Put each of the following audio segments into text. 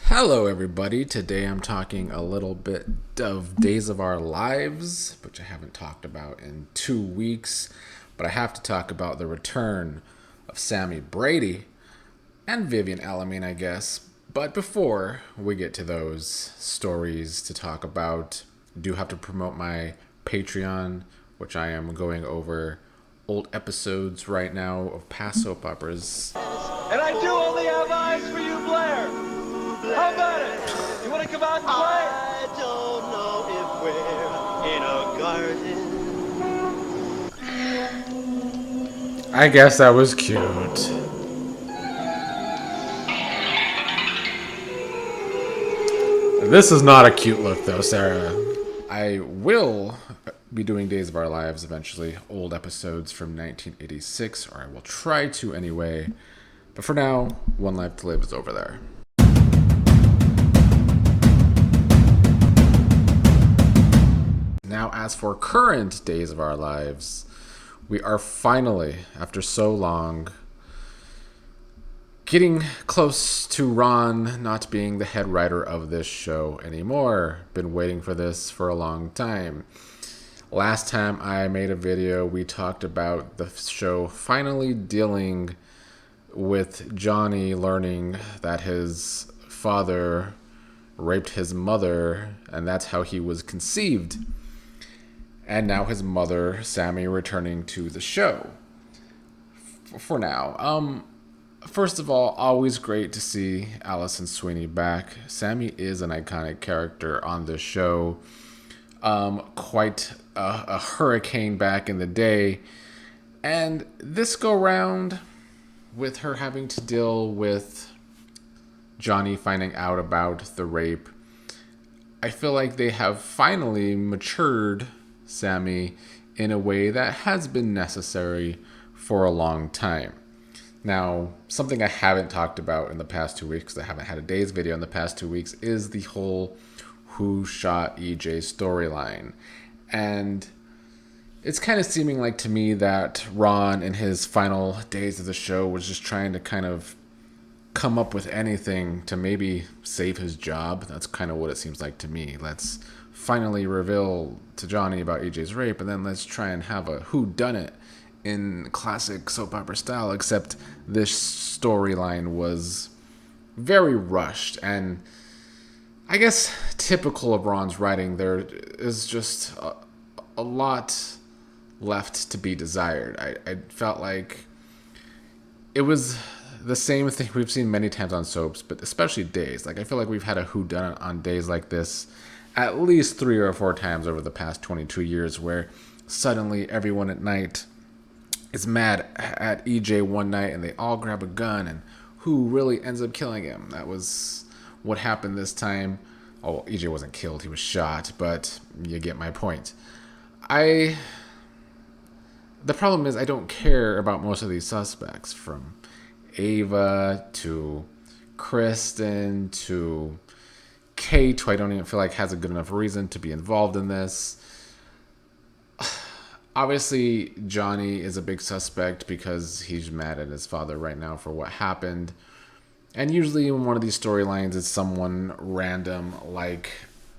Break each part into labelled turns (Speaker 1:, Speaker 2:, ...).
Speaker 1: Hello, everybody. Today I'm talking a little bit of Days of Our Lives, which I haven't talked about in 2 weeks. But I have to talk about the return of Sami Brady and Vivian Alamain, I guess. But before we get to those stories to talk about, I do have to promote my Patreon, which I am going over old episodes right now of past soap operas.
Speaker 2: And I do only have eyes for you, Blair. How about it? You want to come out and play?
Speaker 3: I don't know if we're in a garden.
Speaker 1: I guess that was cute. This is not a cute look, though, Sarah. I will be doing Days of Our Lives eventually, old episodes from 1986, or I will try to anyway. But for now, One Life to Live is over there. Now, as for current Days of Our Lives, we are finally, after so long, getting close to Ron not being the head writer of this show anymore. Been waiting for this for a long time. Last time I made a video, we talked about the show finally dealing with Johnny learning that his father raped his mother, and that's how he was conceived. And now his mother, Sami, returning to the show. For now. First of all, always great to see Allison Sweeney back. Sami is an iconic character on this show. Quite a hurricane back in the day. And this go round, with her having to deal with Johnny finding out about the rape, I feel like they have finally matured Sami in a way that has been necessary for a long time. Now, something I haven't talked about in the past 2 weeks, because I haven't had a Days video in the past 2 weeks, is the whole who shot EJ storyline. And it's kind of seeming like to me that Ron in his final days of the show was just trying to kind of come up with anything to maybe save his job. That's kind of what it seems like to me. Let's finally reveal to Johnny about EJ's rape, and then let's try and have a whodunit in classic soap opera style, except this storyline was very rushed, and I guess typical of Ron's writing, there is just a lot left to be desired. I felt like it was the same thing we've seen many times on soaps, but especially Days. Like, I feel like we've had a whodunit on Days like this at least 3 or 4 times over the past 22 years, where suddenly everyone at night is mad at EJ one night and they all grab a gun, and who really ends up killing him? That was what happened this time. Oh, EJ wasn't killed, he was shot, but you get my point. The problem is I don't care about most of these suspects, from Ava to Kristen to Kate, who I don't even feel like has a good enough reason to be involved in this. Obviously, Johnny is a big suspect because he's mad at his father right now for what happened. And usually in one of these storylines, it's someone random like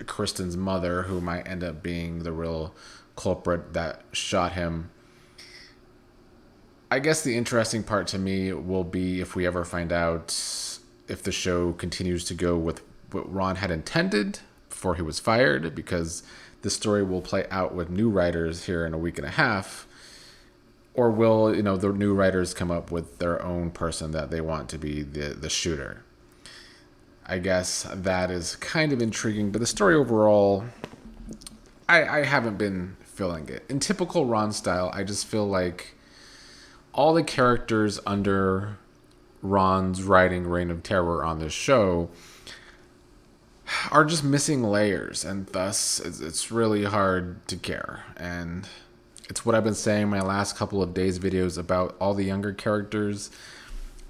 Speaker 1: Kristen's mother who might end up being the real culprit that shot him. I guess the interesting part to me will be if we ever find out if the show continues to go with what Ron had intended before he was fired, because the story will play out with new writers here in a week and a half, or will, the new writers come up with their own person that they want to be the shooter. I guess that is kind of intriguing, but the story overall, I haven't been feeling it. In typical Ron style, I just feel like all the characters under Ron's writing reign of terror on this show are just missing layers, and thus it's really hard to care. And it's what I've been saying my last couple of Days videos about all the younger characters.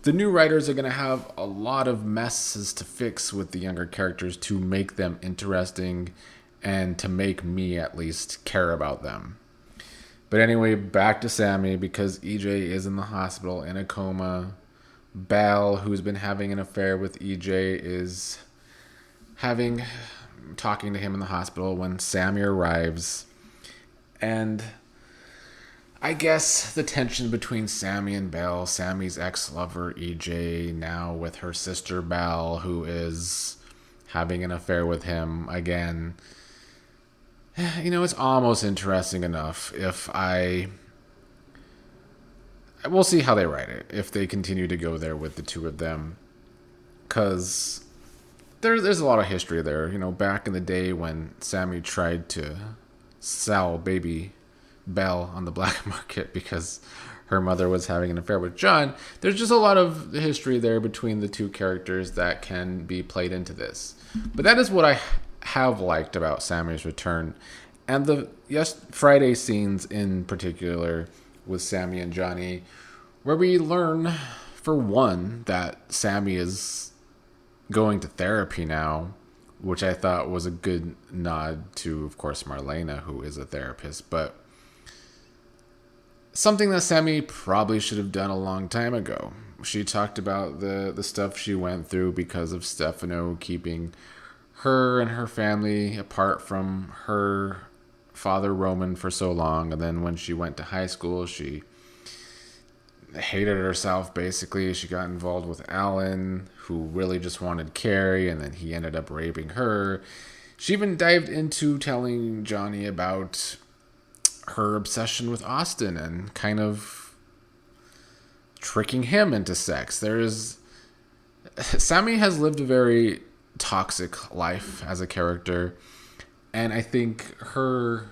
Speaker 1: The new writers are going to have a lot of messes to fix with the younger characters to make them interesting and to make me at least care about them. But anyway, back to Sami, because EJ is in the hospital in a coma. Belle, who's been having an affair with EJ, is talking to him in the hospital when Sami arrives. And I guess the tension between Sami and Belle, Sami's ex-lover EJ, now with her sister Belle, who is having an affair with him again. It's almost interesting enough we'll see how they write it, if they continue to go there with the two of them. Because there's a lot of history there. Back in the day when Sami tried to sell baby Belle on the black market because her mother was having an affair with John, there's just a lot of history there between the two characters that can be played into this. But that is what I have liked about Sami's Return. And the Friday scenes in particular with Sami and Johnny, where we learn, for one, that Sami is going to therapy now, which I thought was a good nod to, of course, Marlena, who is a therapist, but something that Sami probably should have done a long time ago. She talked about the stuff she went through because of Stefano keeping her and her family apart from her father Roman for so long, and then when she went to high school, she hated herself, basically. She got involved with Alan, who really just wanted Carrie, and then he ended up raping her. She even dived into telling Johnny about her obsession with Austin and kind of tricking him into sex. Sami has lived a very toxic life as a character, and I think her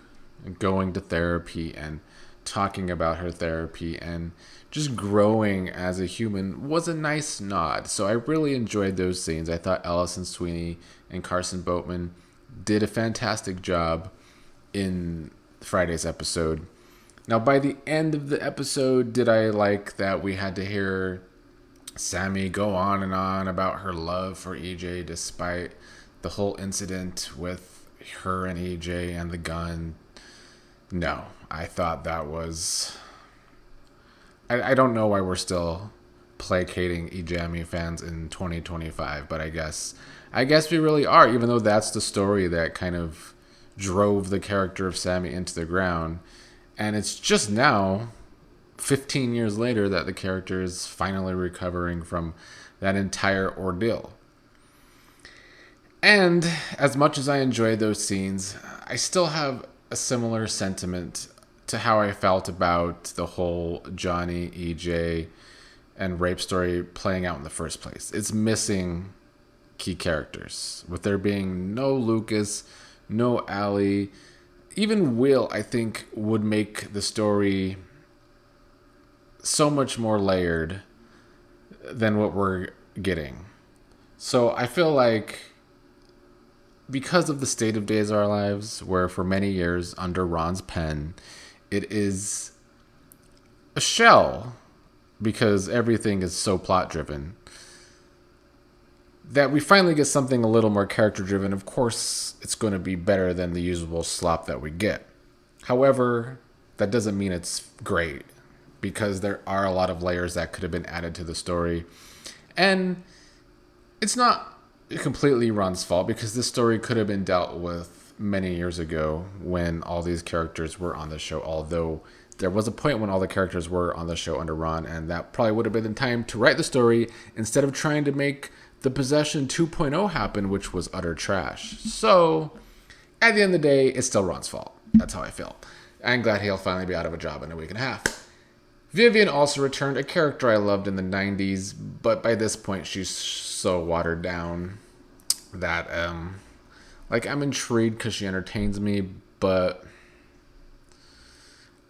Speaker 1: going to therapy and talking about her therapy and just growing as a human was a nice nod. So I really enjoyed those scenes. I thought Ellison Sweeney and Carson Boatman did a fantastic job in Friday's episode. Now, by the end of the episode, did I like that we had to hear Sami go on and on about her love for EJ despite the whole incident with her and EJ and the gun? No, I thought that was... I don't know why we're still placating EJME fans in 2025, but I guess we really are, even though that's the story that kind of drove the character of Sami into the ground. And it's just now, 15 years later, that the character is finally recovering from that entire ordeal. And as much as I enjoyed those scenes, I still have a similar sentiment to how I felt about the whole Johnny, EJ, and rape story playing out in the first place. It's missing key characters. With there being no Lucas, no Allie, even Will, I think, would make the story so much more layered than what we're getting. So I feel like because of the state of Days of Our Lives, where for many years under Ron's pen, it is a shell because everything is so plot driven, that we finally get something a little more character driven. Of course, it's going to be better than the usual slop that we get. However, that doesn't mean it's great, because there are a lot of layers that could have been added to the story. And it's not completely Ron's fault, because this story could have been dealt with many years ago when all these characters were on the show, although there was a point when all the characters were on the show under Ron, and that probably would have been the time to write the story instead of trying to make the Possession 2.0 happen, which was utter trash. So, at the end of the day, it's still Ron's fault. That's how I feel. I'm glad he'll finally be out of a job in a week and a half. Vivian also returned, a character I loved in the 90s, but by this point she's so watered down that I'm intrigued because she entertains me, but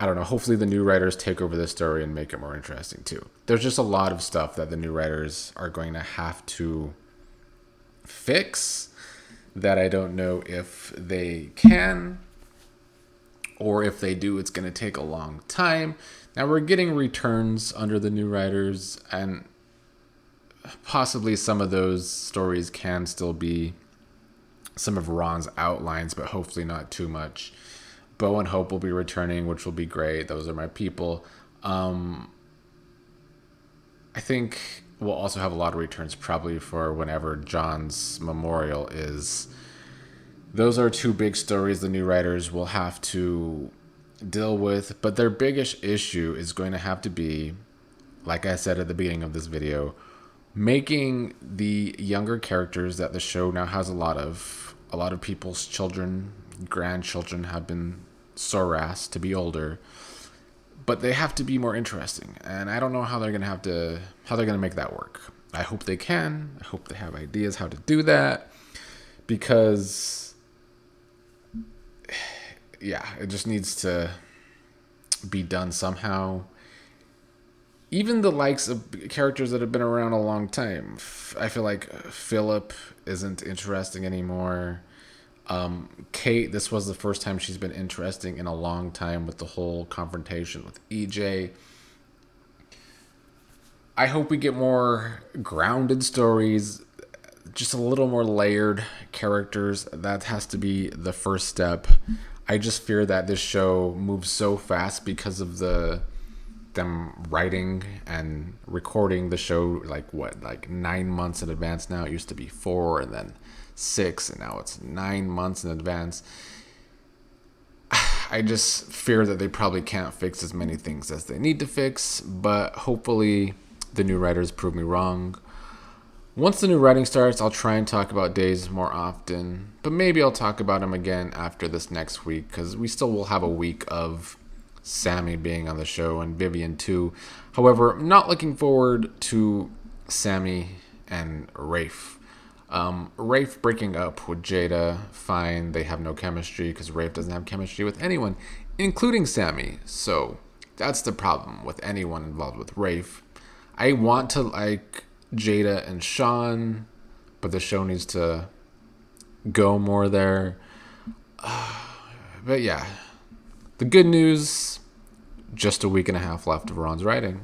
Speaker 1: I don't know. Hopefully the new writers take over this story and make it more interesting too. There's just a lot of stuff that the new writers are going to have to fix that I don't know if they can, or if they do, it's going to take a long time. Now we're getting returns under the new writers, and possibly some of those stories can still be some of Ron's outlines, but hopefully not too much. Bo and Hope will be returning, which will be great. Those are my people. I think we'll also have a lot of returns probably for whenever John's memorial is. Those are two big stories the new writers will have to deal with, but their biggest issue is going to have to be, like I said at the beginning of this video, making the younger characters that the show now has a lot of people's children, grandchildren have been sore asked to be older, but they have to be more interesting. And I don't know how they're going to make that work. I hope they can. I hope they have ideas how to do that, because yeah, it just needs to be done somehow. Even the likes of characters that have been around a long time. I feel like Philip isn't interesting anymore. Kate, this was the first time she's been interesting in a long time with the whole confrontation with EJ. I hope we get more grounded stories, just a little more layered characters. That has to be the first step. I just fear that this show moves so fast because of them writing and recording the show like 9 months in advance now. It used to be 4 and then 6, and now it's 9 months in advance. I just fear that they probably can't fix as many things as they need to fix, but hopefully the new writers prove me wrong. Once the new writing starts, I'll try and talk about Days more often, but maybe I'll talk about him again after this next week, because we still will have a week of Sami being on the show and Vivian too. However, I'm not looking forward to Sami and Rafe. Rafe breaking up with Jada, fine. They have no chemistry because Rafe doesn't have chemistry with anyone, including Sami. So that's the problem with anyone involved with Rafe. I want to like Jada and Sean, but the show needs to go more there. But yeah, the good news, just a week and a half left of Ron's writing.